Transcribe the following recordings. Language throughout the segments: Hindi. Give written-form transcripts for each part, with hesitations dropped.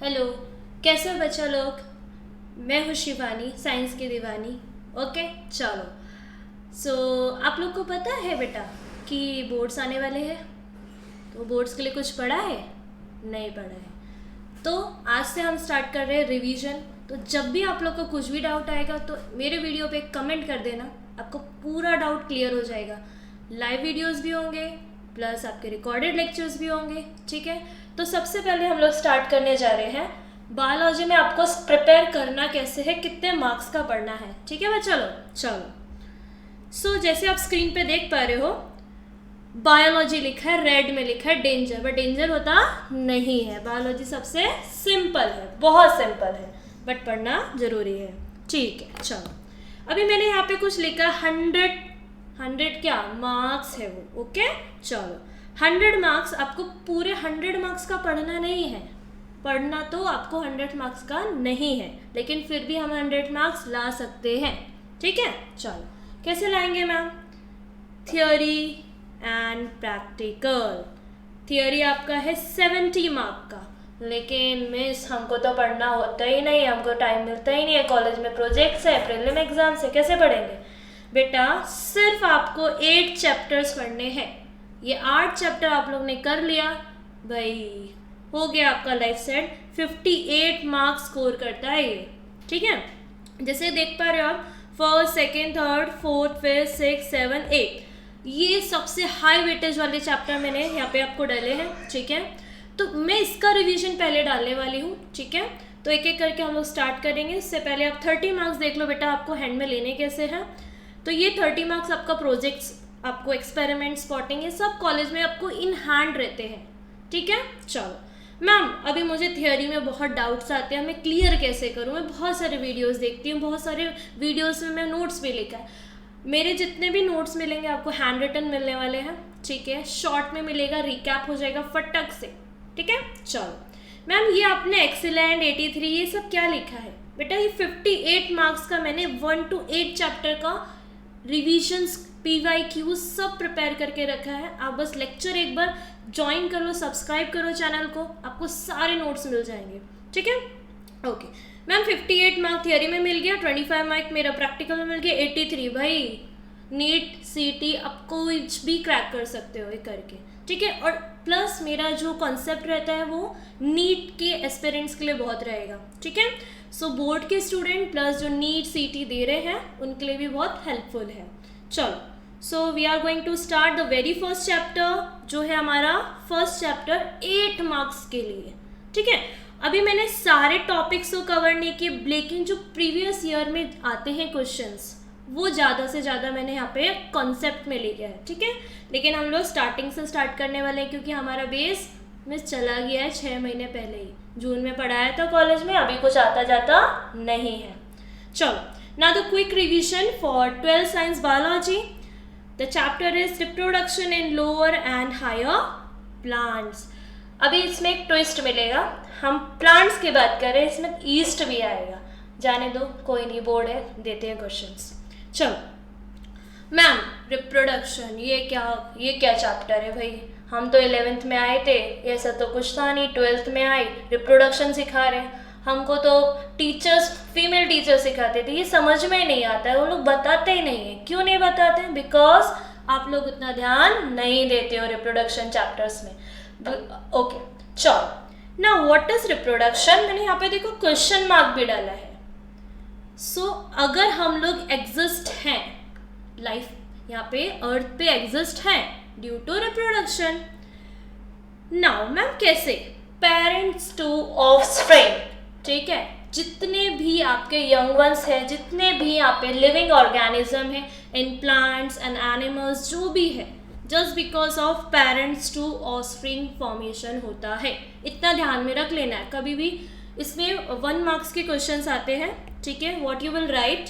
हेलो, कैसे हो बच्चा लोग। मैं हूँ शिवानी, साइंस की दीवानी। ओके चलो। आप लोग को पता है बेटा कि बोर्ड्स आने वाले हैं, तो बोर्ड्स के लिए कुछ पढ़ा है? नहीं पढ़ा है तो आज से हम स्टार्ट कर रहे हैं रिवीजन। तो जब भी आप लोग को कुछ भी डाउट आएगा तो मेरे वीडियो पे कमेंट कर देना, आपको पूरा डाउट क्लियर हो जाएगा। लाइव वीडियोस भी होंगे प्लस आपके रिकॉर्डेड लेक्चर्स भी होंगे, ठीक है। तो सबसे पहले हम लोग स्टार्ट करने जा रहे हैं बायोलॉजी में आपको प्रिपेयर करना कैसे है, कितने मार्क्स का पढ़ना है, ठीक है बच्चा लोग। चलो जैसे आप स्क्रीन पे देख पा रहे हो बायोलॉजी लिखा है, रेड में लिखा है डेंजर, बट डेंजर होता नहीं है। बायोलॉजी सबसे सिंपल है, बहुत सिंपल है, बट पढ़ना जरूरी है, ठीक है। चलो अभी मैंने यहाँ पे कुछ लिखा 100 क्या मार्क्स है वो, ओके। चलो 100 मार्क्स, आपको पूरे 100 मार्क्स का पढ़ना नहीं है। पढ़ना तो आपको 100 मार्क्स का नहीं है, लेकिन फिर भी हम 100 मार्क्स ला सकते हैं, ठीक है। चलो कैसे लाएंगे ma'am? Theory and practical. Theory आपका है 70 मार्क का, लेकिन मिस हमको तो पढ़ना होता ही नहीं, हमको टाइम मिलता ही नहीं है, कॉलेज में प्रोजेक्ट्स है, प्रीलिम एग्जाम्स है, कैसे पढ़ेंगे बेटा? सिर्फ आपको 8 चैप्टर्स पढ़ने हैं। ये 8 चैप्टर आप लोग ने कर लिया भाई, हो गया आपका लाइफ सेट। 58 मार्क्स स्कोर करता है ये, ठीक है। जैसे देख पा रहे हो आप, first second third fourth fifth six seven 8, ये सबसे हाई वेटेज वाले चैप्टर मैंने यहाँ पे आपको डाले हैं, ठीक है। तो मैं इसका रिवीजन पहले डालने वाली हूँ, ठीक है। तो एक एक करके हम लोग स्टार्ट करेंगे। इससे पहले आप 30 मार्क्स देख लो बेटा, आपको हैंड में लेने कैसे हैं। तो ये 30 मार्क्स आपका प्रोजेक्ट्स, आपको एक्सपेरिमेंट, स्पॉटिंग, ये सब कॉलेज में आपको इन हैंड रहते हैं, ठीक है। चलो मैम, अभी मुझे थियोरी में बहुत डाउट्स आते हैं, मैं क्लियर कैसे करूँ? मैं बहुत सारे वीडियोस देखती हूँ, बहुत सारे वीडियोस में मैं नोट्स भी लिखा है। मेरे जितने भी नोट्स मिलेंगे आपको हैंड रिटन मिलने वाले हैं, ठीक है। शॉर्ट में मिलेगा, रिकैप हो जाएगा फटक से, ठीक है। चलो मैम, ये आपने एक्सीलेंट 83 ये सब क्या लिखा है बेटा? ये 58 मार्क्स का मैंने 1 to 8 चैप्टर का रिविजन्स, PYQ सब प्रिपेयर करके रखा है। आप बस लेक्चर एक बार ज्वाइन कर लो, सब्सक्राइब करो चैनल को, आपको सारे नोट्स मिल जाएंगे, ठीक है। ओके मैम, 58 मार्क थियरी में मिल गया, 25 मार्क मेरा प्रैक्टिकल में मिल गया, 83 भाई नीट CT आप कुछ भी क्रैक कर सकते हो ये करके, ठीक है। और प्लस मेरा जो कॉन्सेप्ट रहता है वो नीट के एस्पिरेंट्स के लिए बहुत रहेगा, ठीक है। बोर्ड के स्टूडेंट प्लस जो नीट CT दे रहे हैं उनके लिए भी बहुत हेल्पफुल है। चलो we are going to start the very first chapter, जो है हमारा फर्स्ट चैप्टर 8 मार्क्स के लिए, ठीक है। अभी मैंने सारे टॉपिक्स को कवर नहीं किए, लेकिन जो प्रीवियस ईयर में आते हैं क्वेश्चंस वो ज़्यादा से ज़्यादा मैंने यहाँ पे कॉन्सेप्ट में लिया है, ठीक है। लेकिन हम लोग स्टार्टिंग से स्टार्ट करने वाले हैं, क्योंकि हमारा बेस में चला गया है 6 महीने पहले ही, जून में पढ़ाया था कॉलेज में, अभी कुछ आता जाता नहीं है। चलो now the quick revision for 12 science biology. The chapter is reproduction in lower and higher plants. अभी इसमें एक ट्विस्ट मिलेगा, हम प्लांट्स की बात कर रहे हैं, इसमें ईस्ट भी आएगा, जाने दो कोई नहीं, बोर्ड है, देते हैं क्वेश्चंस। चलो मैम, रिप्रोडक्शन ये क्या चैप्टर है भाई? हम तो 11th में आए थे, ऐसा तो कुछ था नहीं, 12th में आए रिप्रोडक्शन सिखा रहे हैं। हमको तो टीचर्स, फीमेल टीचर्स सिखाते थे, ये समझ में नहीं आता है, वो लोग बताते ही नहीं है। क्यों नहीं बताते? बिकॉज आप लोग उतना ध्यान नहीं देते हो रिप्रोडक्शन चैप्टर्स में। ओके चलो ना, व्हाट इज रिप्रोडक्शन? मैंने यहाँ पे देखो क्वेश्चन मार्क भी डाला है। अगर हम लोग एग्जिस्ट हैं, लाइफ यहाँ पे अर्थ पे एग्जिस्ट है due to reproduction. Now ma'am कैसे? पेरेंट्स टू ऑफस्प्रिंग, ठीक है। जितने भी आपके यंग वंस हैं, जितने भी यहाँ पे लिविंग ऑर्गेनिज्म है, इन प्लांट्स एंड एनिमल्स जो भी है, just because of parents to offspring formation होता है, इतना ध्यान में रख लेना है। कभी भी इसमें 1 मार्क्स के क्वेश्चंस आते हैं, ठीक है। What you will write?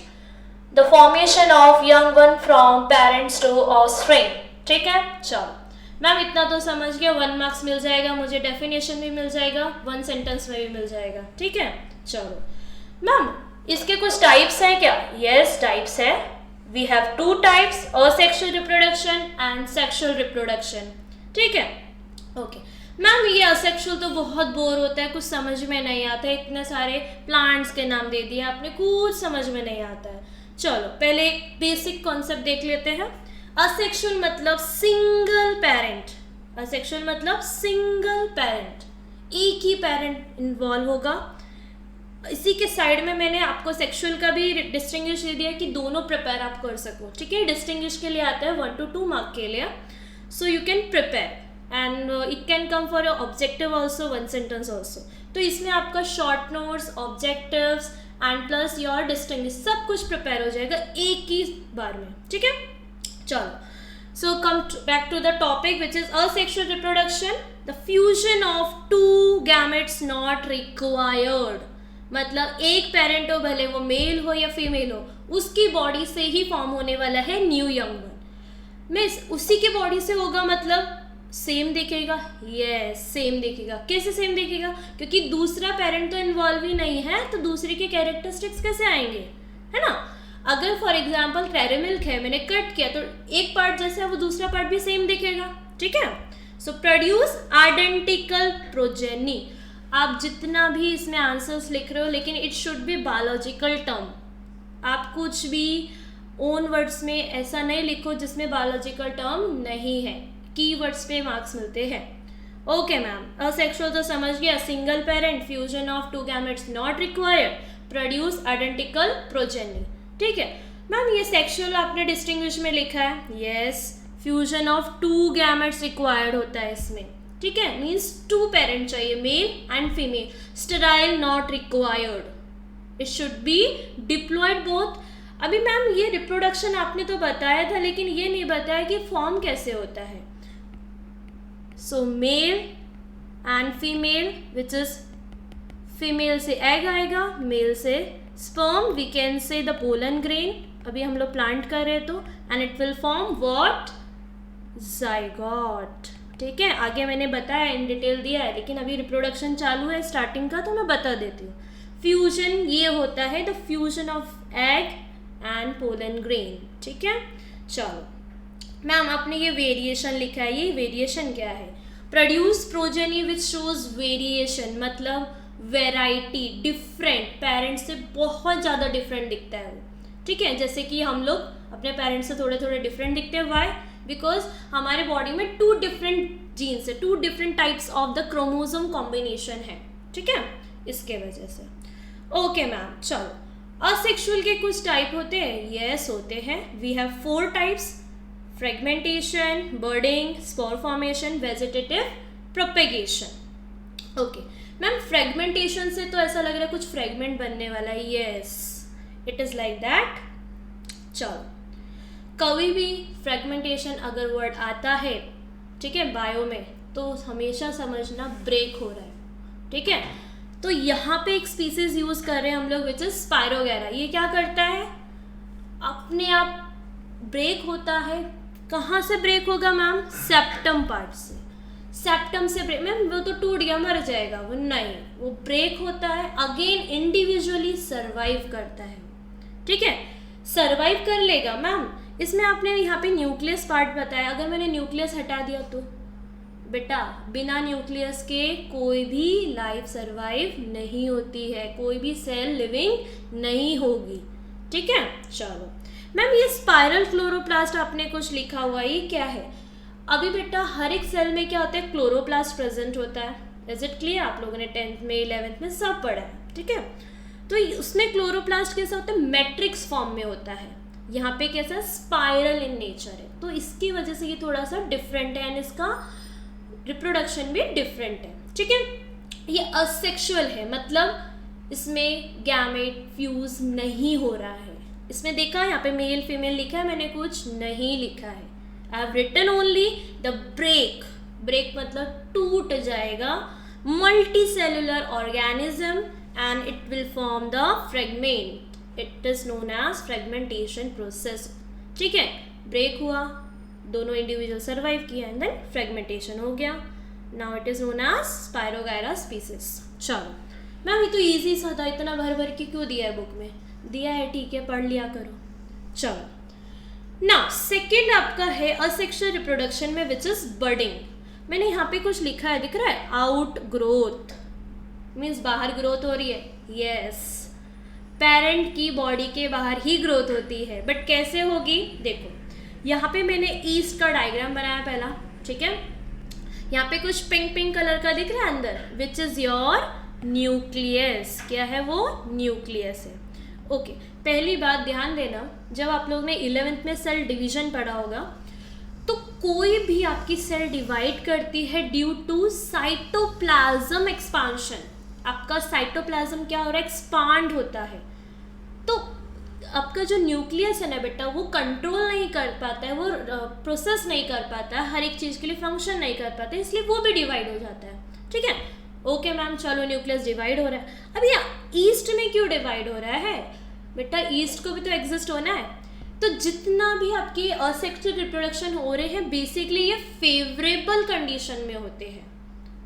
The formation of young one from parents to offspring, ठीक है। चलो मैम, इतना तो समझ गया, 1 मार्क्स मिल जाएगा मुझे, डेफिनेशन भी मिल जाएगा, 1 सेंटेंस में भी मिल जाएगा, ठीक है। चलो मैम, इसके कुछ टाइप्स हैं क्या? यस, टाइप्स है। We have 2 types, asexual reproduction and sexual reproduction, ठीक है। ओके मैम ये असेक्सुअल तो बहुत बोर होता है, कुछ समझ में नहीं आता है, इतने सारे प्लांट्स के नाम दे दिए आपने, कुछ समझ में नहीं आता है। चलो पहले एक बेसिक कॉन्सेप्ट देख लेते हैं। असेक्सुअल मतलब सिंगल पेरेंट, असेक्सुअल मतलब सिंगल पेरेंट, एक ही पेरेंट इन्वॉल्व होगा। इसी के साइड में मैंने आपको सेक्सुअल का भी डिस्टिंग्विश दे दिया कि दोनों प्रिपेयर आप कर सको, ठीक है। डिस्टिंग्विश के लिए आता है 1 to 2 मार्क के लिए, so you can prepare and it can come for your objective also, 1 sentence also. तो इसमें आपका short notes, objectives and plus your distinguish सब कुछ प्रिपेयर हो जाएगा एक ही बार में, ठीक है। चलो, so come back to the topic which is asexual reproduction, the fusion of two gametes not required। मतलब एक पेरेंट हो, भले वो मेल हो या फीमेल हो, उसकी बॉडी से ही फॉर्म होने वाला है न्यू यंग वन। मिस उसी के बॉडी से होगा मतलब सेम दिखेगा, यस सेम दिखेगा। कैसे सेम दिखेगा? क्योंकि दूसरा पेरेंट तो इन्वॉल्व ही नहीं है, तो दूसरे के कैरेक्टरिस्टिक्स कैसे आएंगे, है ना। अगर फॉर एग्जाम्पल डेयरी मिल्क है, मैंने कट किया तो एक पार्ट जैसे है वो दूसरा पार्ट भी सेम दिखेगा, ठीक है। सो प्रोड्यूस आइडेंटिकल प्रोजेनी। आप जितना भी इसमें आंसर्स लिख रहे हो, लेकिन it should be biological term. आप कुछ भी ओन वर्ड्स में ऐसा नहीं लिखो जिसमें बायोलॉजिकल टर्म नहीं है, कीवर्ड्स पे मार्क्स मिलते हैं। ओके मैम, असेक्सुअल तो समझ गया, single parent, fusion of two gametes not required, produce identical progeny, ठीक है। मैम ये सेक्सुअल आपने डिस्टिंग्विश में लिखा है, yes fusion of two gametes required होता है इसमें, ठीक है। मीन्स 2 पेरेंट चाहिए, mail and female. Sterile not required, it should be diploid both. अभी मैम ये रिप्रोडक्शन आपने तो बताया था, लेकिन ये नहीं बताया कि फॉर्म कैसे होता है। So male and female, which is female से एग आएगा, मेल से sperm, we can say the pollen grain, अभी हम लोग प्लांट कर रहे हैं तो, and it will form what, zygote, ठीक है। आगे मैंने बताया, इन डिटेल दिया है, लेकिन अभी रिप्रोडक्शन चालू है स्टार्टिंग का, तो मैं बता देती हूँ। फ्यूजन ये होता है the fusion of egg and pollen grain, ठीक है। चलो मैम आपने ये वेरिएशन लिखा है, ये वेरिएशन क्या है? Produce progeny which shows variation, मतलब वेराइटी, डिफरेंट, पेरेंट्स से बहुत ज़्यादा डिफरेंट दिखता है वो, ठीक है। जैसे कि हम लोग अपने पेरेंट्स से थोड़े थोड़े डिफरेंट दिखते हैं, वाई? बिकॉज हमारे बॉडी में 2 डिफरेंट जीन्स है, 2 different types of the chromosome combination है, ठीक है, इसके वजह से। ओके मैम, चलो असेक्सुअल के कुछ टाइप होते हैं, यस होते हैं। We have 4 types, fragmentation, budding, spore formation, vegetative propagation. Okay ma'am, fragmentation से तो ऐसा लग रहा है कुछ फ्रेगमेंट बनने वाला है, yes it is like that. चलो कभी भी फ्रेगमेंटेशन अगर वर्ड आता है, ठीक है, बायो में, तो हमेशा समझना ब्रेक हो रहा है, ठीक है। तो यहाँ पे एक स्पीसीज यूज़ कर रहे हैं हम लोग, विच इज स्पायरोगैरा। ये क्या करता है, अपने आप ब्रेक होता है। कहाँ से ब्रेक होगा मैम? सेप्टम पार्ट से। सेप्टम से ब्रेक, मैम वो तो टूट गया मर जाएगा, वो नहीं, वो ब्रेक होता है, अगेन इंडिविजुअली सर्वाइव करता है, ठीक है, सर्वाइव कर लेगा। मैम इसमें आपने यहाँ पे न्यूक्लियस पार्ट बताया, अगर मैंने न्यूक्लियस हटा दिया तो बेटा बिना न्यूक्लियस के कोई भी लाइफ सर्वाइव नहीं होती है, कोई भी सेल लिविंग नहीं होगी, ठीक है। चलो मैम ये स्पाइरल क्लोरोप्लास्ट आपने कुछ लिखा हुआ, ये क्या है? अभी बेटा हर एक सेल में क्या होता है, क्लोरोप्लास्ट प्रेजेंट होता है। Is it clear? आप लोगों ने 10th में 11th में सब पढ़ा है, ठीक है। तो उसमें क्लोरोप्लास्ट कैसा होता है, मैट्रिक्स फॉर्म में होता है। यहाँ पे कैसा स्पाइरल इन नेचर है, तो इसकी वजह से ये थोड़ा सा डिफरेंट है एंड इसका रिप्रोडक्शन भी डिफरेंट है, ठीक है। ये असेक्सुअल है, मतलब इसमें गैमेट फ्यूज नहीं हो रहा है। इसमें देखा यहाँ पे मेल फीमेल लिखा है, मैंने कुछ नहीं लिखा है। I have written only the break. Break मतलब टूट जाएगा, multicellular organism and it will form the fragment. It is known as fragmentation process, ठीक है। ब्रेक हुआ, दोनों इंडिविजुअल सर्वाइव किया एंड देन फ्रेगमेंटेशन हो गया। Now it is known as spirogyra species. चलो मैम ये तो इजी सा था, इतना भर भर के क्यों दिया है बुक में? दिया है, ठीक है, पढ़ लिया करो। चलो ना सेकेंड आपका है असेक्सुअल रिप्रोडक्शन में विच इज बर्डिंग। मैंने यहाँ पे कुछ लिखा है, दिख रहा है, आउट ग्रोथ मीन्स बाहर ग्रोथ हो रही है। यस, पेरेंट की बॉडी के बाहर ही ग्रोथ होती है, बट कैसे होगी देखो, यहाँ पे मैंने ईस्ट का डायग्राम बनाया पहला, ठीक है। यहाँ पे कुछ पिंक पिंक कलर का दिख रहा है अंदर, विच इज़ योर न्यूक्लियस। क्या है वो? न्यूक्लियस है। ओके, पहली बात ध्यान देना, जब आप लोग ने 11th में सेल डिवीजन पढ़ा होगा, तो कोई भी आपकी सेल डिवाइड करती है ड्यू टू साइटोप्लाज्म एक्सपांशन। आपका साइटोप्लाज्म क्या हो रहा है? एक्सपांड होता है। तो आपका जो न्यूक्लियस है ना बेटा, वो कंट्रोल नहीं कर पाता है, वो प्रोसेस नहीं कर पाता है, हर एक चीज़ के लिए फंक्शन नहीं कर पाता है, इसलिए वो भी डिवाइड हो जाता है, ठीक है। ओके मैम, चलो न्यूक्लियस डिवाइड हो रहा है। अब ये ईस्ट में क्यों डिवाइड हो रहा है बेटा? ईस्ट को भी तो एग्जिस्ट होना है। तो जितना भी आपके असेक्सुअल रिप्रोडक्शन हो रहे हैं, बेसिकली ये फेवरेबल कंडीशन में होते हैं,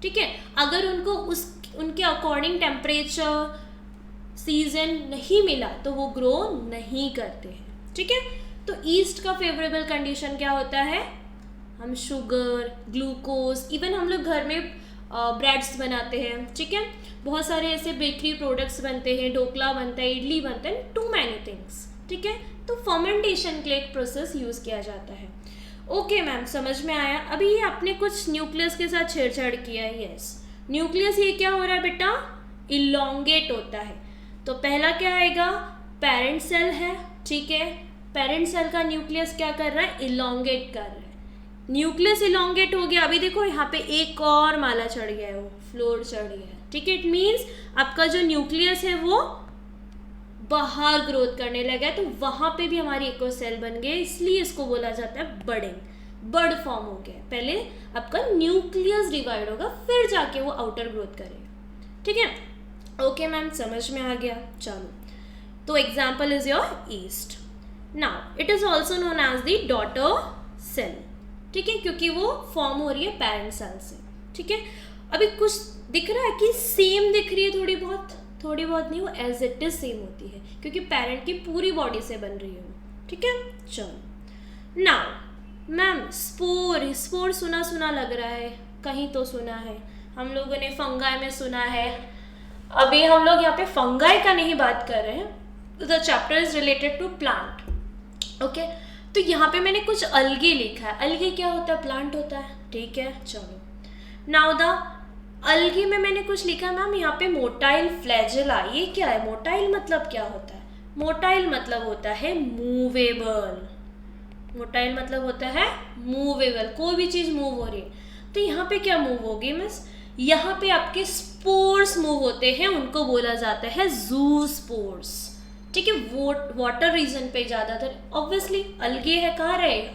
ठीक है। अगर उनको उनके अकॉर्डिंग टेम्परेचर सीजन नहीं मिला तो वो ग्रो नहीं करते हैं, ठीक है। तो ईस्ट का फेवरेबल कंडीशन क्या होता है? हम शुगर, ग्लूकोज, इवन हम लोग घर में ब्रेड्स बनाते हैं, ठीक है। बहुत सारे ऐसे बेकरी प्रोडक्ट्स बनते हैं, ढोकला बनता है, इडली बनता है, टू मैनी थिंग्स, ठीक है। तो फर्मेंटेशन के लिए एक प्रोसेस यूज़ किया जाता है। ओके मैम, समझ में आया। अभी ये आपने कुछ न्यूक्लियस के साथ छेड़छाड़ किया है। यस, न्यूक्लियस ये क्या हो रहा है बेटा? इलोंगेट होता है। तो पहला क्या आएगा? पेरेंट सेल है, ठीक है। पेरेंट सेल का न्यूक्लियस क्या कर रहा है? इलोंगेट कर रहा है। न्यूक्लियस इलोंगेट हो गया। अभी देखो यहाँ पे एक और माला चढ़ गया है, वो फ्लोर चढ़ गया है, ठीक है। इट मीन्स आपका जो न्यूक्लियस है वो बाहर ग्रोथ करने लगा है, तो वहाँ पे भी हमारी एक और सेल बन गई, इसलिए इसको बोला जाता है बडिंग। बर्ड फॉर्म हो गया। पहले आपका न्यूक्लियस डिवाइड होगा, फिर जाके वो आउटर ग्रोथ करेगा, ठीक है। ओके मैम, समझ में आ गया। चलो, तो example is your yeast. Now it is also known as the daughter cell, ठीक है, क्योंकि वो फॉर्म हो रही है पेरेंट सेल से, ठीक है। अभी कुछ दिख रहा है कि सेम दिख रही है, थोड़ी बहुत नहीं, वो एज इट इज सेम होती है, क्योंकि पेरेंट की पूरी बॉडी से बन रही है वो, ठीक है। चलो, नाउ मैम स्पोर सुना लग रहा है, कहीं तो सुना है, हम लोगों ने फंगाई में सुना है। अभी हम लोग यहाँ पे फंगाई का नहीं बात कर रहे हैं, the chapter is related to plant, okay. तो यहाँ पे मैंने कुछ अलगी लिखा है। अलगी क्या होता है? प्लांट होता है, ठीक है। चलो, नाउ द अलगी में मैंने कुछ लिखा है मैम, यहाँ पे मोटाइल फ्लैजेला। ये क्या है? मोटाइल मतलब क्या होता है? मोटाइल मतलब होता है मूवेबल। मोटाइल मतलब होता है मूवेबल, कोई भी चीज़ मूव हो रही है। तो यहाँ पे क्या मूव होगी मिस? यहाँ पे आपके स्पोर्स मूव होते हैं, उनको बोला जाता है जू स्पोर्स, ठीक है। वाटर रीजन पे ज़्यादातर, ऑब्वियसली अलगी है, कहाँ रहेगा,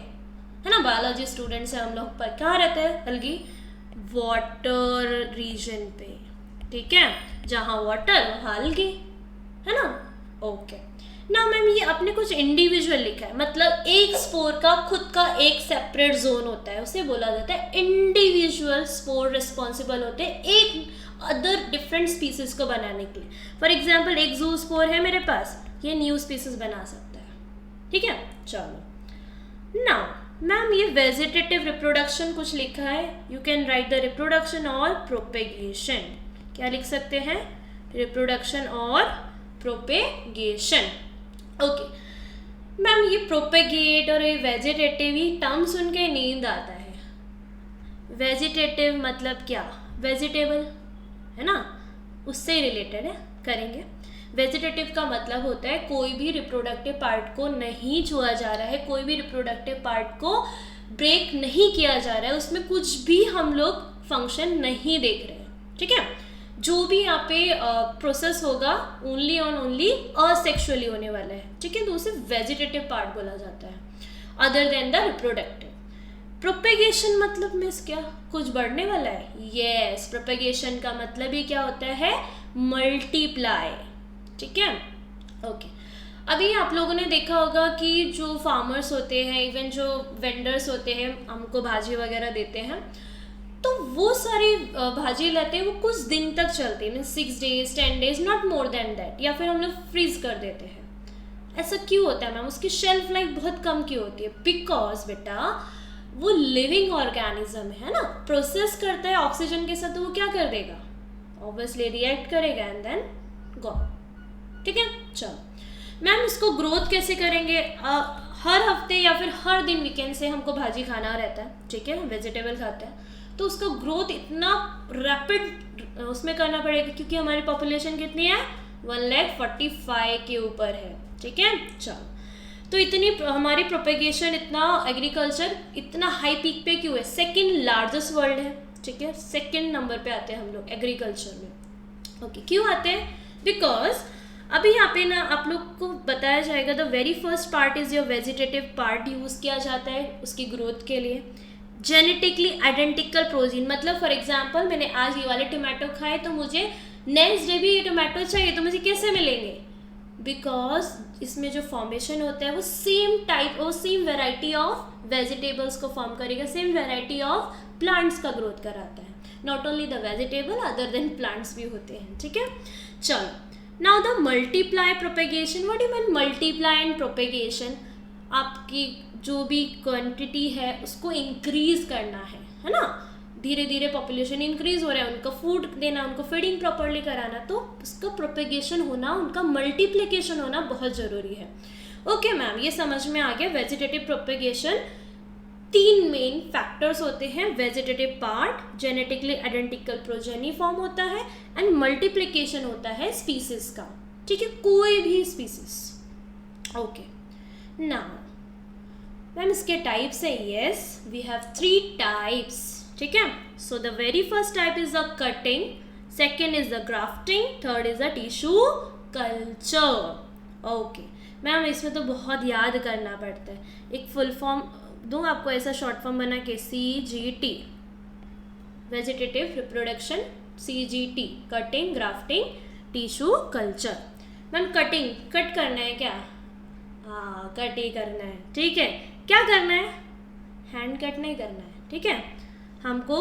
है ना। बायोलॉजी स्टूडेंट्स हैं हम लोग, पर कहाँ रहते हैं अलगी? वाटर रीजन पे, ठीक है। जहाँ वाटर वहाँ अलगी, है ना। ओके, ना मैम ये आपने कुछ इंडिविजुअल लिखा है, मतलब एक स्पोर का खुद का एक सेपरेट जोन होता है, उसे बोला जाता है इंडिविजुअल स्पोर। रिस्पॉन्सिबल होते हैं एक अदर डिफरेंट स्पीसीज को बनाने के लिए। फॉर एग्जाम्पल, एक जू स्पोर है मेरे पास, ये न्यू स्पीसीज बना सकता है, ठीक है। चलो, नाउ मैम ये वेजिटेटिव रिप्रोडक्शन कुछ लिखा है, you can write the reproduction और प्रोपेगेशन। क्या लिख सकते हैं? रिप्रोडक्शन और प्रोपेगेशन, ओके। मैम ये प्रोपेगेट और ये वेजिटेटिव, ये टर्म सुन के नींद आता है। वेजिटेटिव मतलब क्या? वेजिटेबल, है ना, उससे ही रिलेटेड है, करेंगे। वेजिटेटिव का मतलब होता है कोई भी रिप्रोडक्टिव पार्ट को नहीं छुआ जा रहा है, कोई भी रिप्रोडक्टिव पार्ट को ब्रेक नहीं किया जा रहा है, उसमें कुछ भी हम लोग फंक्शन नहीं देख रहे हैं, ठीक है। जो भी यहाँ पे प्रोसेस होगा ओनली और ओनली असेक्सुअली होने वाला है, ठीक है। तो उसे वेजिटेटिव पार्ट बोला जाता है, other than the reproductive. Propagation मतलब मीन्स क्या? कुछ बढ़ने वाला है। यस, प्रोपेगेशन का मतलब ही क्या होता है? मल्टीप्लाई, ठीक है। ओके, अभी आप लोगों ने देखा होगा कि जो फार्मर्स होते हैं, इवन जो वेंडर्स होते हैं, हमको भाजी वगैरह देते हैं, तो वो सारी भाजी लेते हैं, वो कुछ दिन तक चलती है, mean 6 days 10 days, not more than that, या फिर हम लोग फ्रीज कर देते हैं। ऐसा क्यों होता है मैम? उसकी शेल्फ लाइफ बहुत कम क्यों होती है? बिकॉज बेटा वो लिविंग ऑर्गेनिज्म है ना, प्रोसेस करता है ऑक्सीजन के साथ, तो वो क्या कर देगा, ऑब्वियसली रिएक्ट करेगा एंड देन गो। ठीक है, चलो मैम इसको ग्रोथ कैसे करेंगे? हर हफ्ते या फिर हर दिन वीकेंड से हमको भाजी खाना रहता है, ठीक है, वेजिटेबल खाते हैं, तो उसका ग्रोथ इतना रैपिड उसमें करना पड़ेगा क्योंकि हमारी पॉपुलेशन कितनी है, 1,45,000 के ऊपर है। ठीक है, चलो तो इतनी हमारी प्रोपेगेशन, इतना एग्रीकल्चर इतना हाई पीक पे क्यों है? सेकंड लार्जेस्ट वर्ल्ड है, ठीक है, सेकंड नंबर पे आते हैं हम लोग एग्रीकल्चर में। ओके, क्यों आते हैं? बिकॉज अभी यहाँ पे ना आप लोग को बताया जाएगा, the very first part is your vegetative part, use किया जाता है उसकी ग्रोथ के लिए। जेनेटिकली आइडेंटिकल प्रोटीन, मतलब फॉर एग्जाम्पल मैंने आज ये वाले टोमेटो खाए तो मुझे नेक्स्ट डे भी ये टोमेटो चाहिए, तो मुझे कैसे मिलेंगे? बिकॉज इसमें जो फॉर्मेशन होता है वो सेम टाइप, वो सेम वेराइटी ऑफ वेजिटेबल्स को फॉर्म करेगा, सेम वेराइटी ऑफ प्लांट्स का ग्रोथ कराता है। Not only the vegetable, other than plants भी होते हैं। ठीक है, चलो now the multiply propagation. What do you mean multiply and propagation? आपकी जो भी क्वांटिटी है उसको इंक्रीज करना है ना, धीरे धीरे पॉपुलेशन इंक्रीज हो रहा है, उनको फूड देना, उनको फीडिंग प्रॉपरली कराना, तो उसका प्रोपेगेशन होना, उनका मल्टीप्लिकेशन होना बहुत ज़रूरी है। ओके मैम, ये समझ में आ गया। वेजिटेटिव प्रोपेगेशन 3 मेन फैक्टर्स होते हैं, vegetative part, genetically identical progeny form होता है, एंड मल्टीप्लिकेशन होता है स्पीसीज का। ठीक है, कोई भी स्पीसीज। ओके, नाउ मैम इसके टाइप्स है, यस वी हैव 3 टाइप्स। ठीक है, so the very first type is the cutting, second is the grafting, third is the tissue culture. Okay ma'am, इसमें तो बहुत याद करना पड़ता है, एक फुल फॉर्म दूँ आपको ऐसा शॉर्ट फॉर्म बना के, CGT vegetative reproduction, CGT cutting, grafting, tissue culture. Ma'am cutting, cut करना है क्या? हाँ, कट ही करना है। ठीक है, क्या करना है? हैंड कट नहीं करना है। ठीक है, हमको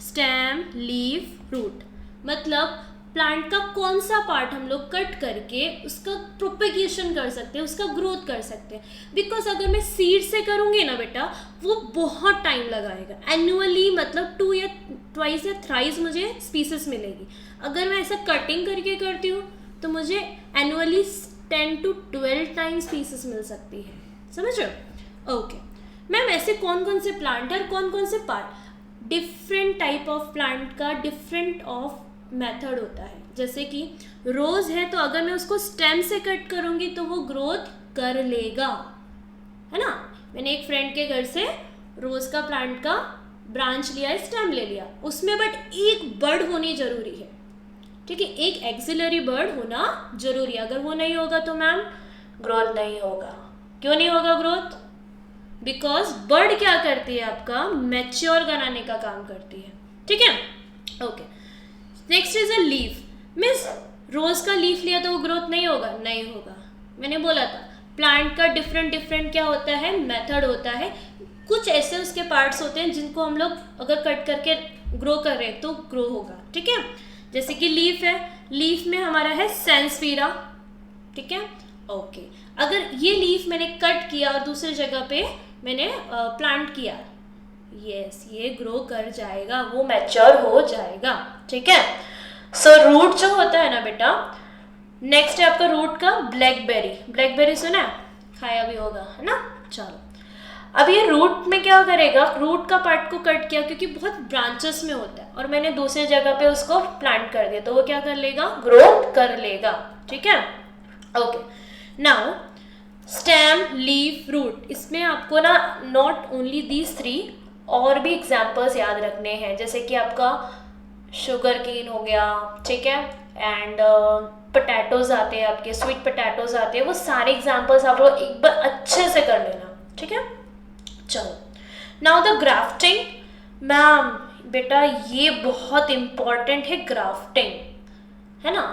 स्टेम, लीफ, रूट, मतलब प्लांट का कौन सा पार्ट हम लोग कट करके उसका प्रोपेगेशन कर सकते हैं, उसका ग्रोथ कर सकते हैं। बिकॉज अगर मैं सीड से करूँगी ना बेटा, वो बहुत टाइम लगाएगा। एनुअली मतलब 2 या ट्वाइस या थ्राइस मुझे स्पीसीज मिलेगी। अगर मैं ऐसा कटिंग करके करती हूँ तो मुझे एनुअली 10 to 12 टाइम्स स्पीसीज मिल सकती है। समझ रहे हो? ओके मैम, ऐसे कौन कौन से प्लांट है और कौन कौन से part? Different type of plant का डिफरेंट ऑफ मेथड होता है। जैसे कि रोज़ है तो अगर मैं उसको स्टेम से कट करूँगी तो वो ग्रोथ कर लेगा, है ना। मैंने एक फ्रेंड के घर से रोज़ का प्लांट का ब्रांच लिया है, स्टेम ले लिया, उसमें बट एक बर्ड होनी ज़रूरी है। ठीक है, एक एक्सिलरी बर्ड होना जरूरी है। अगर वो नहीं होगा तो मैम ग्रोथ नहीं होगा। क्यों नहीं होगा ग्रोथ? बिकॉज बर्ड क्या करती है, आपका मैच्योर बनाने का काम करती है। ठीक है, okay. Next is a leaf. Miss rose का लीफ लिया तो वो ग्रोथ नहीं होगा? नहीं होगा। मैंने बोला था प्लांट का डिफरेंट क्या होता है, मेथड होता है। कुछ ऐसे उसके पार्ट्स होते हैं जिनको हम लोग अगर कट करके ग्रो कर रहे हैं तो ग्रो होगा। ठीक है, जैसे कि लीफ है, लीफ में हमारा है सेंसफीरा। ठीक है, ओके। अगर ये लीफ मैंने कट किया और दूसरी जगह पे मैंने प्लांट किया, यस ये ग्रो कर जाएगा, वो मैच्योर हो जाएगा। ठीक है, सो रूट जो होता है ना बेटा, नेक्स्ट है आपका रूट का ब्लैकबेरी। ब्लैकबेरी सुना है, खाया भी होगा, है ना। चलो अब ये रूट में क्या करेगा, रूट का पार्ट को कट किया क्योंकि बहुत ब्रांचेस में होता है और मैंने दूसरी जगह पे उसको प्लांट कर दिया तो वो क्या कर लेगा, ग्रोथ कर लेगा। ठीक है, okay. Now stem, leaf, root, इसमें आपको ना नॉट ओनली दीज 3 और भी एग्जाम्पल्स याद रखने हैं। जैसे कि आपका शुगर केन हो गया, ठीक है, एंड पोटैटोज आते हैं, आपके स्वीट पोटैटोज आते हैं, वो सारे एग्जाम्पल्स आप लोग एक बार अच्छे से कर लेना। ठीक है, चलो नाउ द ग्राफ्टिंग। मैम बेटा ये बहुत इम्पॉर्टेंट है ग्राफ्टिंग, है ना।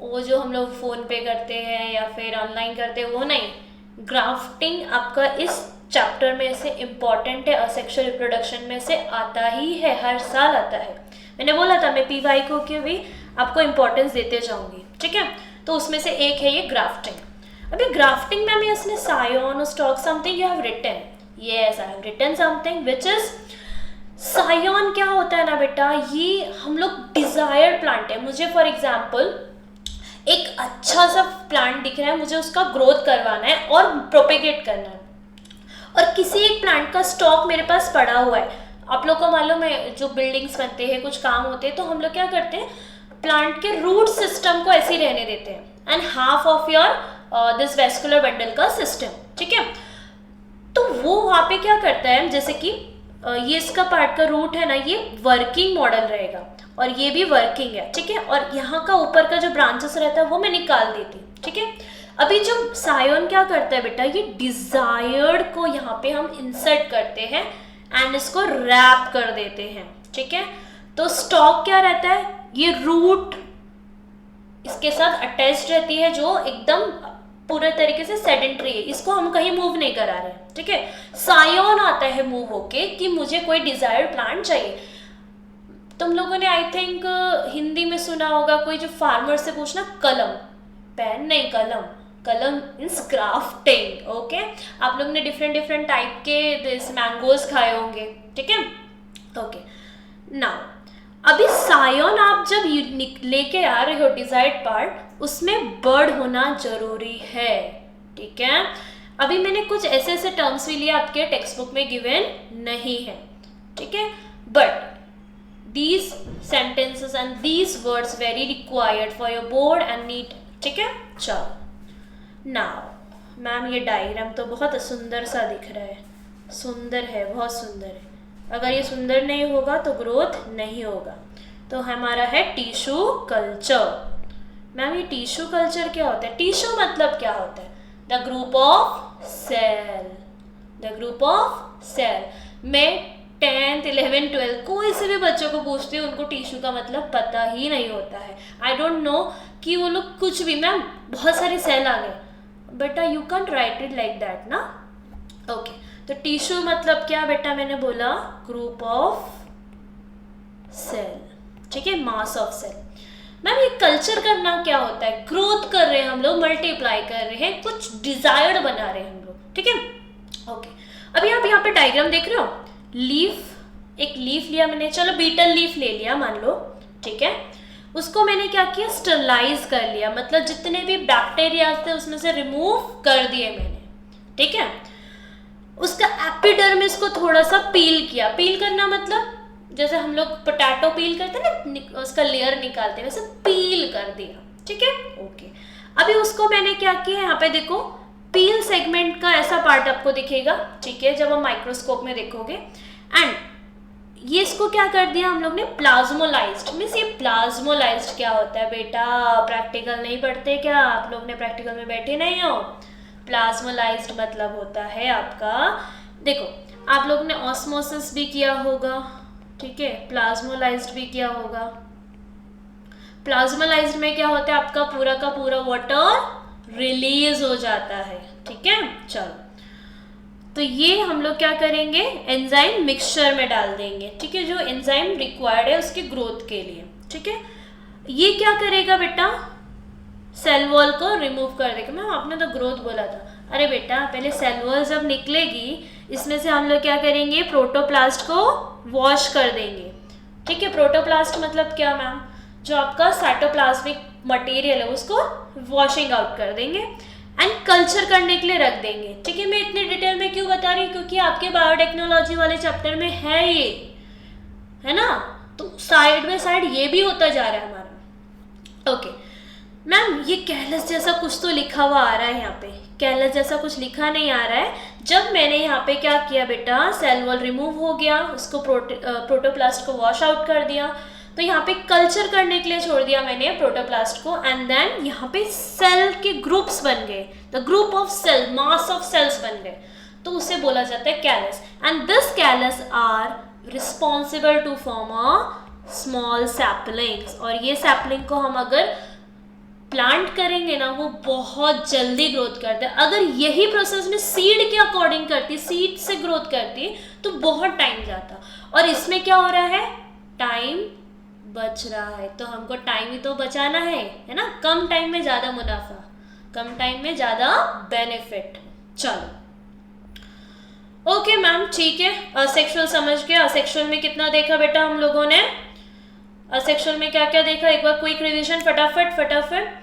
वो जो हम लोग फ़ोन पे करते हैं या फिर ऑनलाइन करते हैं वो नहीं, ग्राफ्टिंग आपका इस चैप्टर में से इम्पॉर्टेंट है, असेक्सुअल रिप्रोडक्शन में से आता ही है, हर साल आता है। मैंने बोला था मैं PY को कि भी आपको इम्पोर्टेंस देते जाऊंगी। ठीक है, तो उसमें से एक है ये ग्राफ्टिंग। अभी ग्राफ्टिंग में इसने scion, stock, something you have written, yes, I have written something which is scion. क्या होता है ना बेटा, ये हम लोग डिजायर्ड प्लांट है। मुझे फॉर एग्जाम्पल एक अच्छा सा प्लांट दिख रहा है, मुझे उसका ग्रोथ करवाना है और प्रोपेगेट करना है, और किसी एक प्लांट का स्टॉक मेरे पास पड़ा हुआ है। आप लोग को मालूम है जो बिल्डिंग्स बनते हैं, कुछ काम होते हैं, तो हम लोग क्या करते हैं, प्लांट के रूट सिस्टम को ऐसे ही रहने देते हैं and half of your this vascular bundle का सिस्टम, ठीक है। तो वो वहाँ पे क्या करता है, जैसे कि ये इसका पार्ट का रूट है ना, ये वर्किंग मॉडल रहेगा और ये भी वर्किंग है, ठीक है। और यहाँ का ऊपर का जो ब्रांचेस रहता है वो मैं निकाल देती, ठीक है। अभी जो सायोन क्या करता है बेटा, ये डिजायर्ड को यहाँ पे हम इंसर्ट करते हैं एंड इसको रैप कर देते हैं, ठीक है। तो स्टॉक क्या रहता है, ये रूट इसके साथ अटैच्ड रहती है, जो एकदम पूरे तरीके से सेडेंटरी है, इसको हम कहीं मूव नहीं करा रहे, ठीक है। सायोन आता है मूव होके कि मुझे कोई डिजायर्ड प्लांट चाहिए। तुम लोगों ने आई थिंक हिंदी में सुना होगा, कोई जो फार्मर से पूछना, कलम, पेन नहीं कलम, कलम मीन्स ग्राफ्टिंग, ओके। आप लोग ने डिफरेंट डिफरेंट टाइप के दिस मैंगोज खाए होंगे, ठीक है, ओके। नाउ अभी सायोन आप जब लेके आ रहे हो डिजायर्ड पार्ट, उसमें बर्ड होना जरूरी है, ठीक है। अभी मैंने कुछ ऐसे ऐसे टर्म्स भी लिए, आपके टेक्स्ट बुक में गिवन नहीं है, ठीक है, but these sentences and these words very required for your board and need, ठीक है। चलो नाउ मैम, ये डायग्राम तो बहुत सुंदर सा दिख रहा है, सुंदर है, बहुत सुंदर है। अगर ये सुंदर नहीं होगा तो ग्रोथ नहीं होगा। तो हमारा है टिश्यू कल्चर। मैम ये टिश्यू कल्चर क्या होता है? टिश्यू मतलब क्या होता है? The group of cell, the group of cell. मैं 10th 11th 12th कोई से भी बच्चों को पूछती हूँ, उनको टिश्यू का मतलब पता ही नहीं होता है। आई डोंट नो कि वो लोग कुछ भी, मैम बहुत सारे सेल आ गए, बेटा you can't right it like that ना, ओके। तो टिश्यू मतलब क्या बेटा, मैंने बोला ग्रुप ऑफ सेल, ठीक है, मास ऑफ सेल। मैम ये कल्चर करना क्या होता है? ग्रोथ कर रहे हैं हम लोग, मल्टीप्लाई कर रहे हैं, कुछ डिजायर्ड बना रहे हैं हम लोग, ठीक है, ओके। अभी आप यहाँ पे डायग्राम देख रहे हो, लीफ, एक लीफ लिया मैंने, चलो बीटल लीफ ले लिया मान लो, ठीक है। उसको मैंने क्या किया, स्टरलाइज कर लिया, मतलब जितने भी बैक्टीरिया थे उसमें से रिमूव कर दिए मैंने, ठीक है। उसका एपिडर्मिस को थोड़ा सा पील किया। पील करना मतलब जैसे हम लोग पोटैटो पील करते हैं ना, उसका लेयर निकालते हैं, वैसे पील कर दिया, ठीक है, ओके। अभी उसको मैंने क्या किया, यहाँ पे देखो पील सेगमेंट का ऐसा पार्ट आपको दिखेगा, ठीक है, जब हम माइक्रोस्कोप में देखोगे। एंड ये इसको क्या कर दिया हम लोग ने, प्लाज्मोलाइज्ड। मीन्स ये प्लाज्मोलाइज्ड क्या होता है बेटा, प्रैक्टिकल नहीं पढ़ते क्या आप लोग? ने प्रैक्टिकल में बैठे नहीं हो? प्लाज्मोलाइज्ड मतलब होता है आपका, देखो आप लोग ने ऑस्मोसिस भी किया होगा, ठीक है, प्लाज्मोलाइज्ड भी किया होगा। प्लाज्मोलाइज्ड में क्या होता है, आपका पूरा का पूरा वाटर रिलीज हो जाता है, ठीक है। चलो, तो ये हम लोग क्या करेंगे, एंजाइम मिक्सचर में डाल देंगे, ठीक है, जो एंजाइम रिक्वायर्ड है उसकी ग्रोथ के लिए, ठीक है। ये क्या करेगा बेटा, सेल वॉल को रिमूव कर देगा। मैम आपने तो ग्रोथ बोला था। अरे बेटा पहले सेल वॉल जब निकलेगी, इसमें से हम लोग क्या करेंगे, प्रोटोप्लास्ट को वॉश कर देंगे, ठीक है। प्रोटोप्लास्ट मतलब क्या मैम, जो आपका साइटोप्लाज्मिक मटेरियल है उसको वॉशिंग आउट कर देंगे एंड कल्चर करने के लिए रख देंगे, ठीक है। मैं इतने डिटेल में क्यों बता रही हूँ, क्योंकि आपके बायोटेक्नोलॉजी वाले चैप्टर में है ये, है ना, तो साइड बाय साइड ये भी होता जा रहा है हमारा, ओके। मैम ये कैलस जैसा कुछ तो लिखा हुआ आ रहा है यहाँ पे, कैलस जैसा कुछ लिखा नहीं आ रहा है। जब मैंने यहाँ पे क्या किया बेटा, सेल वॉल रिमूव हो गया, उसको प्रोटोप्लास्ट को वॉश आउट कर दिया, तो यहाँ पे कल्चर करने के लिए छोड़ दिया मैंने प्रोटोप्लास्ट को, एंड देन यहाँ पे सेल के ग्रुप्स बन गए, the group of cell, mass of cells बन गए, तो उसे बोला जाता है callus. And this callus are responsible to form a small saplings, और ये सैपलिंग को हम अगर प्लांट करेंगे ना, वो बहुत जल्दी ग्रोथ करते हैं। अगर यही प्रोसेस में सीड के अकॉर्डिंग करती, सीड से ग्रोथ करती, तो बहुत टाइम जाता, और इसमें क्या हो रहा है, टाइम बच रहा है। तो हमको टाइम ही तो बचाना है ना, कम टाइम में ज़्यादा मुनाफा, कम टाइम में ज़्यादा बेनिफिट। चलो ओके मैम, ठीक है, असेक्सुअल समझ गए। असेक्सुअल में कितना देखा बेटा हम लोगों ने? असेक्सुअल में क्या क्या देखा, एक बार क्विक रिवीजन फटाफट फटाफट।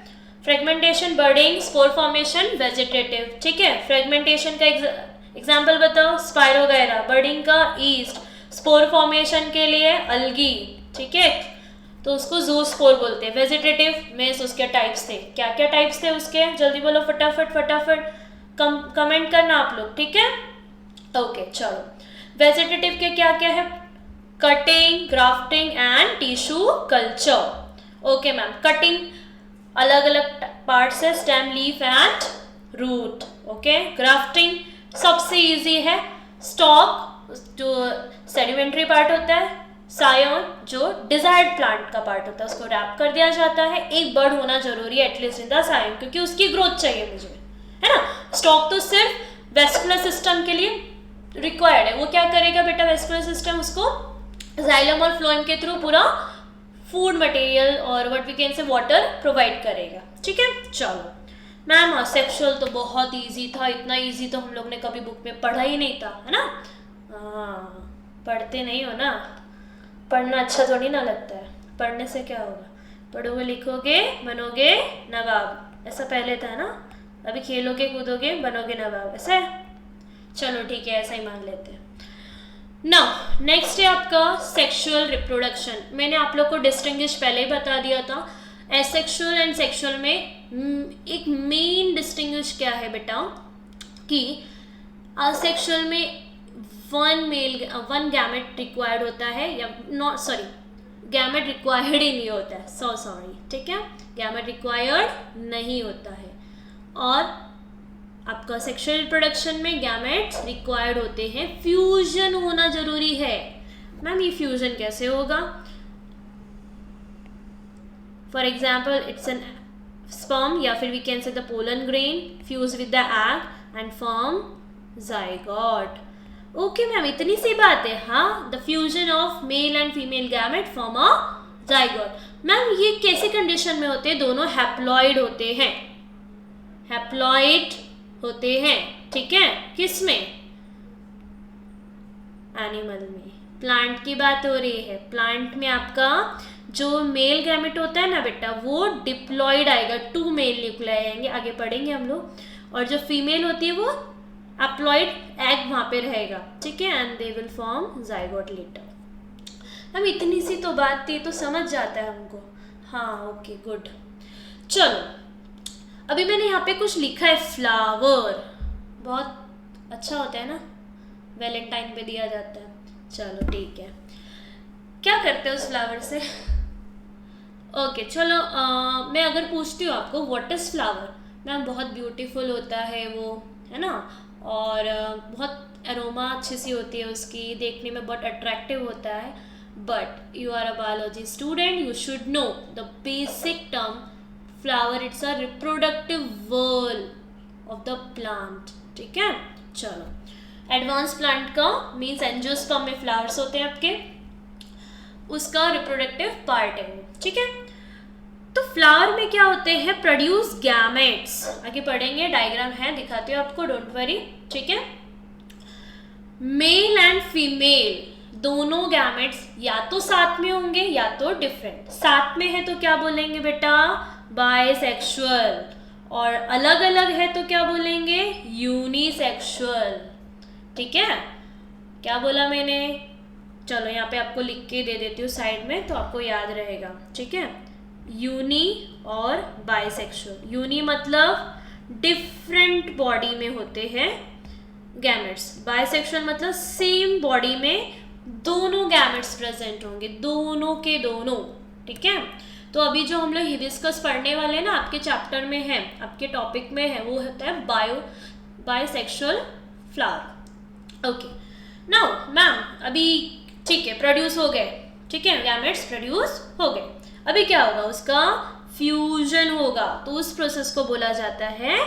Fragmentation, budding, spore formation, vegetative. ठीक है, फ्रेगमेंटेशन का एग्जाम्पल बताओ, स्पायरोगायरा। बर्डिंग का ईस्ट। स्पोर फॉर्मेशन के लिए अलगी। ठीक है, तो उसको ज़ूस्पोर बोलते हैं। वेजिटेटिव में उसके टाइप्स थे, क्या क्या टाइप्स थे उसके, जल्दी बोलो फटाफट फटाफट, कमेंट करना आप लोग। ठीक है, ओके चलो। वेजिटेटिव के क्या क्या है? Cutting, grafting and tissue culture. Okay ma'am, cutting अलग अलग पार्ट्स है, stem, leaf and root. Okay, grafting सबसे इजी है, स्टॉक जो सेडिमेंट्री पार्ट होता है, सायोन जो डिजायर्ड प्लांट का पार्ट होता है, उसको रैप कर दिया जाता है। एक बर्ड होना जरूरी है एटलीस्ट इन द सायोन, क्योंकि उसकी ग्रोथ चाहिए मुझे, है ना। स्टॉक तो सिर्फ वेस्कुलर सिस्टम के लिए रिक्वायर्ड है। वो क्या करेगा बेटा वेस्कुलर सिस्टम? उसको जाइलम और फ्लोएम के थ्रू पूरा फूड मटेरियल और what we can say water provide करेगा। ठीक है, चलो मैम असेक्सुअल तो बहुत इजी था, इतना इजी तो हम लोग ने कभी बुक में पढ़ा ही नहीं था, है ना। हाँ, पढ़ते नहीं हो ना, पढ़ना अच्छा थोड़ी ना लगता है, पढ़ने से क्या होगा, पढ़ोगे लिखोगे बनोगे नवाब, ऐसा पहले था ना। अभी खेलोगे कूदोगे बनोगे नवाब, ऐसा है। चलो ठीक है, ऐसा ही मान लेते हैं। नाउ नेक्स्ट है आपका सेक्सुअल रिप्रोडक्शन। मैंने आप लोग को डिस्टिंग्विश पहले ही बता दिया था। एसेक्सुअल एंड सेक्सुअल में एक मेन डिस्टिंग्विश क्या है बेटा, कि असेक्सुअल में वन गैमेट रिक्वायर्ड होता है, या नॉट सॉरी, गैमेट रिक्वायर्ड ही नहीं होता है, सो सॉरी। ठीक है, गैमेट रिक्वायर्ड नहीं होता है। और आपका सेक्सुअल रिप्रोडक्शन में गैमेट्स रिक्वायर्ड होते हैं, फ्यूजन होना जरूरी है। मैम ये फ्यूजन कैसे होगा? For example it's an sperm, या फिर we can say the pollen grain fuse with the egg and form zygote. Okay ma'am, इतनी सी बात है। हाँ, the fusion of male and female gamete form a zygote. Ma'am ये कैसे कंडीशन में होते हैं? दोनों हैप्लॉइड होते हैं, हैप्लॉइड होते हैं। ठीक है, किस में? एनिमल में। प्लांट की बात हो रही है। प्लांट में आपका जो मेल गैमेट होता है ना बेटा, वो डिप्लॉइड आएगा, 2 मेल न्यूक्लियाई आएंगे, आगे पढ़ेंगे हम लोग। और जो फीमेल होती है वो एप्लॉइड एग वहाँ पे रहेगा। ठीक है, and they will form zygote later. हम इतनी सी तो बात थी, तो समझ जाता है हमको। हाँ ओके गुड। चलो अभी मैंने यहाँ पे कुछ लिखा है, फ्लावर, बहुत अच्छा होता है ना, वैलेंटाइन पे दिया जाता है। चलो ठीक है, क्या करते हो उस फ्लावर से? ओके चलो, मैं अगर पूछती हूँ आपको व्हाट इज़ फ्लावर, मैम बहुत ब्यूटीफुल होता है वो, है ना, और बहुत एरोमा अच्छी सी होती है उसकी, देखने में बहुत अट्रैक्टिव होता है। But you are a biology student, you should know the basic term flower, it's a reproductive whorl of the plant. ठीक है, चलो एडवांस प्लांट का मीन्स एंजियोस्पर्म में फ्लावर्स होते हैं आपके, उसका रिप्रोडक्टिव पार्ट है वो। ठीक है, तो फ्लावर में क्या होते हैं? Produce gametes. आगे पढ़ेंगे, डायग्राम है दिखाती हूँ आपको, डोंट वरी। ठीक है, मेल एंड फीमेल दोनों गैमेट्स या तो साथ में होंगे या तो डिफरेंट। साथ में है तो क्या बोलेंगे बेटा? बायसेक्सुअल। और अलग अलग है तो क्या बोलेंगे? यूनिसेक्सुअल। ठीक है, क्या बोला मैंने? चलो यहाँ पे आपको लिख के दे देती हूँ साइड में, तो आपको याद रहेगा। ठीक है, यूनी और बायसेक्सुअल। यूनी मतलब डिफरेंट बॉडी में होते हैं गैमेट्स, बायसेक्सुअल मतलब सेम बॉडी में दोनों गैमेट्स प्रेजेंट होंगे, दोनों के दोनों। ठीक है, तो अभी जो हम लोग हिबिस्कस पढ़ने वाले हैं ना, आपके चैप्टर में है, आपके टॉपिक में है, वो होता है bisexual flower. Okay, now ma'am अभी ठीक है, प्रोड्यूस हो गए। ठीक है, गैमेट्स प्रोड्यूस हो गए, अभी क्या होगा? उसका फ्यूजन होगा। तो उस प्रोसेस को बोला जाता है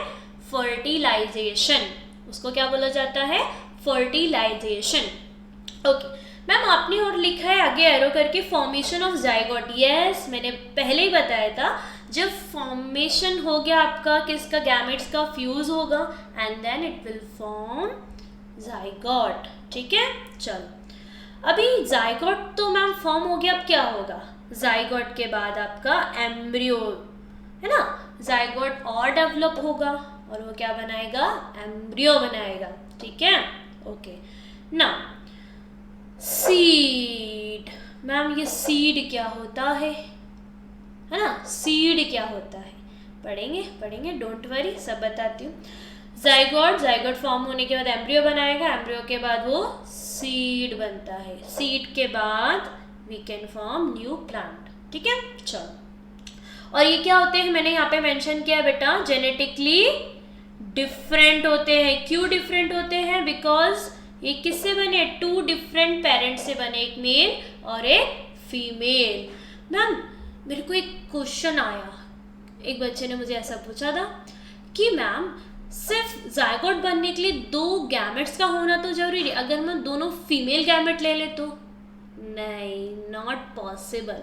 फर्टिलाइजेशन। उसको क्या बोला जाता है? फर्टिलाइजेशन। ओके मैम, आपने और लिखा है आगे एरो करके फॉर्मेशन ऑफ जाइगोट। यस, मैंने पहले ही बताया था, जब फॉर्मेशन हो गया आपका किसका? गैमेट्स का, फ्यूज होगा and then it will form zygote, ठीक है। चलो अभी जाइगोट तो मैम फॉर्म हो गया, अब क्या होगा? जाइगोट के बाद आपका एम्ब्रियो, है ना, जाइगोट और डेवलप होगा और वो क्या बनाएगा? एम्ब्रियो बनाएगा, ठीक है। ओके, ना सीड, मैम ये सीड क्या होता है ना, सीड क्या होता है? पढ़ेंगे, डोंट वरी, सब बताती हूँ। जाइगोट फॉर्म होने के बाद एम्ब्रियो बनाएगा, एम्ब्रियो के बाद वो सीड बनता है, सीड के बाद we can form new plant, ठीक है। चलो, और ये क्या होते हैं, मैंने यहाँ पे मेंशन किया बेटा, जेनेटिकली डिफरेंट होते हैं। क्यों डिफरेंट होते हैं? बिकॉज ये किससे बने? 2 डिफरेंट पेरेंट्स से बने, एक मेल और एक फीमेल। मैम मेरे को एक क्वेश्चन आया, एक बच्चे ने मुझे ऐसा पूछा था कि मैम सिर्फ जाइगोट बनने के लिए 2 गैमेट्स का होना तो जरूरी है, अगर मैं दोनों फीमेल गैमेट ले ले तो? नहीं, not possible.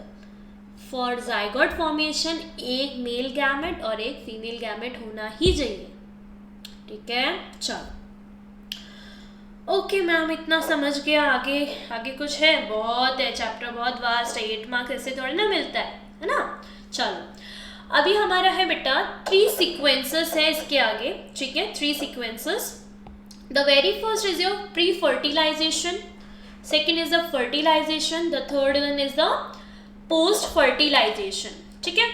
For zygote formation एक मेल गैमेट और एक फीमेल गैमेट होना ही चाहिए, ठीक है। चलो ओके मैम, इतना समझ गया। आगे कुछ है? बहुत है, चैप्टर बहुत वास्ट है, 8 मार्क्स ऐसे थोड़ी ना मिलता है ना। चलो अभी हमारा है बेटा 3 सीक्वेंसेस है इसके आगे, ठीक है, 3 sequences. The very first is your pre fertilization, second is the fertilization, the third one is the post fertilization, ठीक है।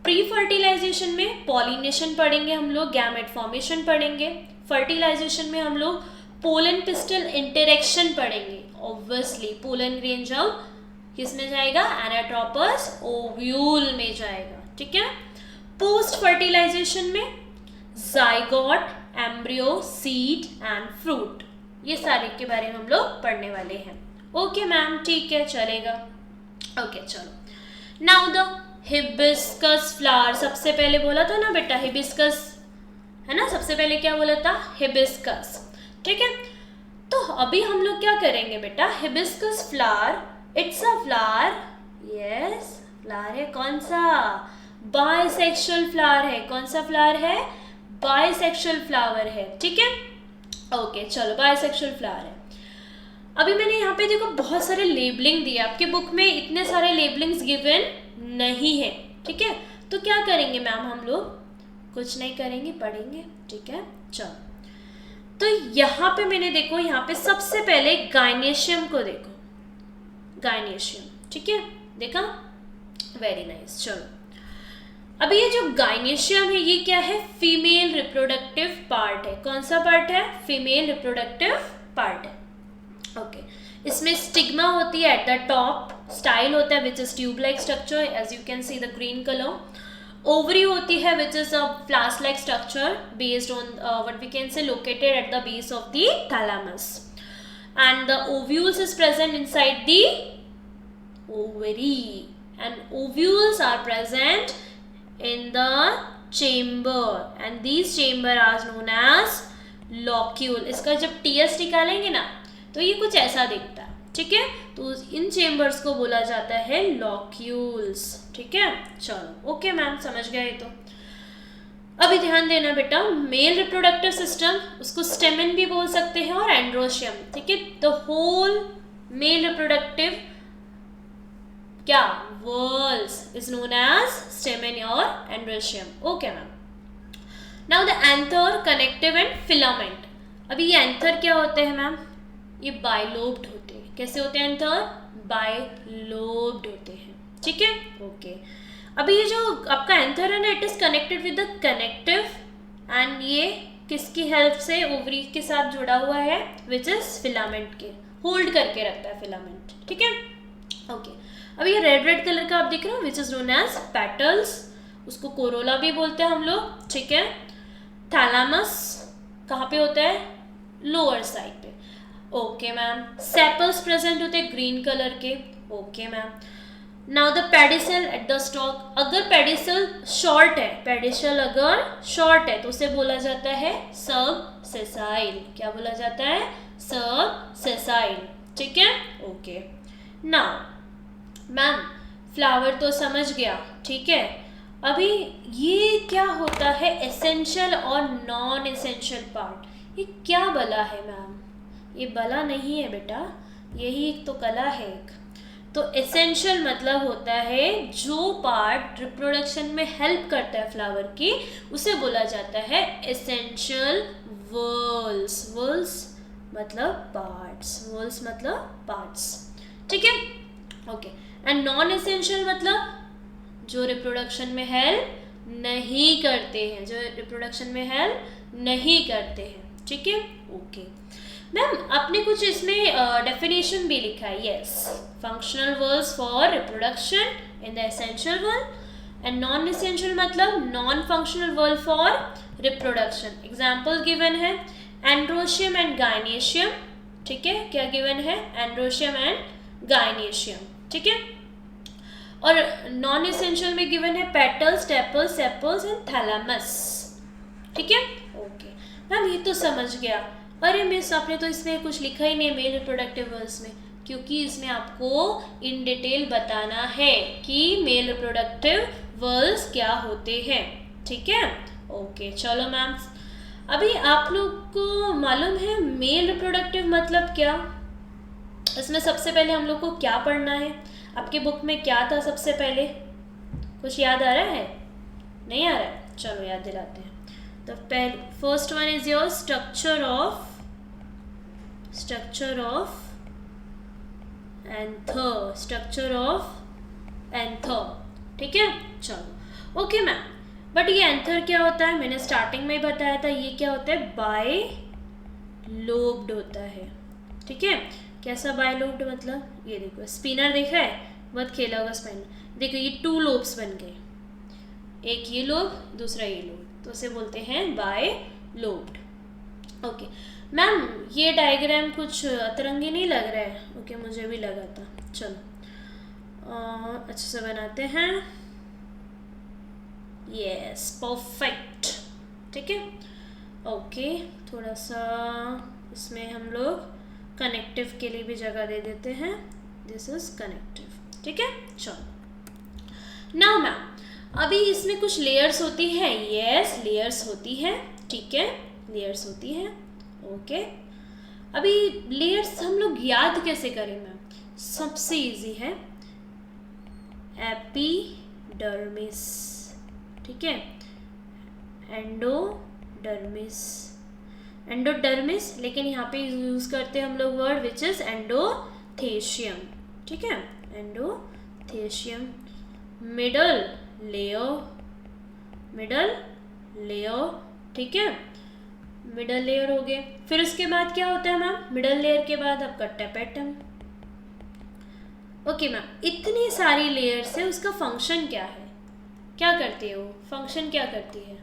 प्री फर्टिलाइजेशन में पॉलिनेशन पढ़ेंगे हम लोग, गैमेट फॉर्मेशन पढ़ेंगे। फर्टिलाइजेशन में हम लोग पोलन पिस्टल इंटरेक्शन पढ़ेंगे। ऑब्वियसली पोलन ग्रेन जब किस में जाएगा? एनाट्रोपस ओव्यूल में जाएगा, ठीक है। पोस्ट फर्टिलाइजेशन में zygote, embryo, seed and fruit, ये सारे के बारे में हम लोग पढ़ने वाले हैं। ओके मैम, ठीक है, चलेगा। ओके चलो, नाउ द हिबिस्कस फ्लावर, सबसे पहले बोला था ना बेटा हिबिस्कस, है ना, सबसे पहले क्या बोला था? हिबिस्कस, ठीक है। तो अभी हम लोग क्या करेंगे बेटा? Hibiscus flower, it's a flower, yes flower है, कौन सा? बाइसेक्सुअल फ्लावर है। कौन सा फ्लावर है? बाइसेक्सुअल फ्लावर है, ठीक है। ओके चलो, बाइसेक्सुअल फ्लावर है। अभी मैंने यहाँ पे देखो बहुत सारे लेबलिंग दिए, आपके बुक में इतने सारे लेबलिंग्स गिवन नहीं है, ठीक है। तो क्या करेंगे मैम हम लोग? कुछ नहीं करेंगे, पढ़ेंगे, ठीक है। चलो, तो यहाँ पे मैंने देखो, यहाँ पे सबसे पहले गाइनेशियम को देखो, गाइनेशियम, ठीक है, देखा, वेरी नाइस। चलो अभी ये जो गाइनेशियम है ये क्या है? फीमेल रिप्रोडक्टिव पार्ट है। कौन सा पार्ट है? फीमेल रिप्रोडक्टिव पार्ट है, ओके। इसमें स्टिग्मा होती है एट द टॉप, स्टाइल होता है which is tube like structure, as you can see the green colour. Ovary होती है which is a flask like structure based on what we can say located at the base of the thalamus, and the ovules is present inside the ovary, and ovules are present in the chamber, and these chamber are known as locule। इसका जब TS निकालेंगे ना तो ये कुछ ऐसा दिखता है, ठीक है। तो इन चेम्बर्स को बोला जाता है लॉक्यूल्स, ठीक है। चलो ओके मैम, समझ गए। तो अभी ध्यान देना बेटा, मेल रिप्रोडक्टिव सिस्टम, उसको स्टेमन भी बोल सकते हैं और एंड्रोशियम, ठीक है। द होल मेल रिप्रोडक्टिव क्या whorls is known as stamen और androecium, okay ma'am. Now the anther, connective and filament. अभी ये एंथर क्या होते हैं मैम? ये बाइलोब्ड होते हैं। कैसे होते हैं एंथर? बाइलोब्ड होते हैं, ठीक है, ओके। अभी ये जो आपका एंथर है ना, it is connected with the connective, and ये किसकी हेल्प से? ओवरी के साथ जुड़ा हुआ है, विच इज फिलामेंट के, होल्ड करके रखता है फिलामेंट, ठीक है, ओके। अभी ये रेड कलर का आप देख रहे हो, which is known as petals, उसको कोरोला भी बोलते हैं हम लोग, ठीक है। थैलामस कहाँ पे होता है? लोअर साइड पे, ओके मैम। सेपल्स प्रेजेंट होते हैं ग्रीन कलर के, okay ma'am. Now the pedicel at the stock, अगर पेडिसल शॉर्ट है, पेडिसल अगर शॉर्ट है तो उसे बोला जाता है सब सेसाइल। क्या बोला जाता है? सब सेसाइल, ठीक है, ओके। नाउ मैम फ्लावर तो समझ गया, ठीक है। अभी ये क्या होता है? एसेंशियल और नॉन एसेंशियल पार्ट, ये क्या बोला है मैम? ये बला नहीं है बेटा, यही एक तो कला है एक। तो एसेंशियल मतलब होता है जो पार्ट रिप्रोडक्शन में हेल्प करता है फ्लावर की, उसे बोला जाता है एसेंशियल वॉल्स। वॉल्स मतलब पार्ट्स, वॉल्स मतलब पार्ट्स, ठीक है, ओके। एंड नॉन एसेंशियल मतलब जो रिप्रोडक्शन में हेल्प नहीं करते हैं, जो रिप्रोडक्शन में हेल्प नहीं करते हैं, ठीक है, ओके। मैम आपने कुछ इसमें डेफिनेशन भी लिखा है, yes. Functional whorls for reproduction in the essential whorl and non essential मतलब non functional whorl for reproduction. Example given है एंड्रोशियम एंड गायनेशियम, ठीक है, क्या गिवन है, एंड्रोशियम एंड गायनेशियम, ठीक है। और नॉन एसेंशियल में गिवन है petals, tepals, sepals and thalamus, ठीक है, ओके। मैम ये तो समझ गया। अरे मिस आपने तो इसमें कुछ लिखा ही नहीं मेल रिप्रोडक्टिव वर्ब्स में, क्योंकि इसमें आपको इन डिटेल बताना है कि मेल रिप्रोडक्टिव वर्ब्स क्या होते हैं, ठीक है, ओके। चलो मैम, अभी आप लोग को मालूम है मेल रिप्रोडक्टिव मतलब क्या? इसमें सबसे पहले हम लोग को क्या पढ़ना है? आपके बुक में क्या था सबसे पहले, कुछ याद आ रहा है? नहीं आ रहा है, चलो याद दिलाते हैं। तो पहले first one is your structure of anther, structure of anther, ठीक है, चलो ओके मैम। बट ये एंथर क्या होता है, मैंने स्टार्टिंग में ही बताया था, ये क्या होता है, बाय लोब्ड होता है, ठीक है। कैसा बाय लोब्ड मतलब, ये देखो स्पिनर देखा है, बहुत खेला होगा स्पिनर, देखो ये 2 लोब्स बन गए, एक ये लोब दूसरा ये लोब, तो उसे बोलते हैं बाय लोब्ड, ओके। मैम ये डायग्राम कुछ अतरंगी नहीं लग रहा है, ओके मुझे भी लगा था, चलो अच्छे से बनाते हैं, यस परफेक्ट, ठीक है, ओके। थोड़ा सा इसमें हम लोग कनेक्टिव के लिए भी जगह दे देते हैं, दिस इज कनेक्टिव, ठीक है, चलो। नाउ मैम अभी इसमें कुछ लेयर्स होती है, यस लेयर्स होती है, ठीक है, लेयर्स होती है, ओके। अभी लेयर्स हम लोग याद कैसे करें मैम? सबसे इजी है एपिडर्मिस, ठीक है, एंडोडर्मिस, एंडोडर्मिस, लेकिन यहाँ पे यूज करते हैं हम लोग वर्ड विच इज एंडोथेशियम, ठीक है, एंडोथेशियम। मिडल लेयर, ठीक है, मिडल लेयर हो गए। फिर उसके बाद क्या होता है मैम, मिडल लेयर के बाद आपका टेपेटम, ओके मैम। इतनी सारी लेयर्स है, उसका फंक्शन क्या है, क्या करती है वो, फंक्शन क्या करती है?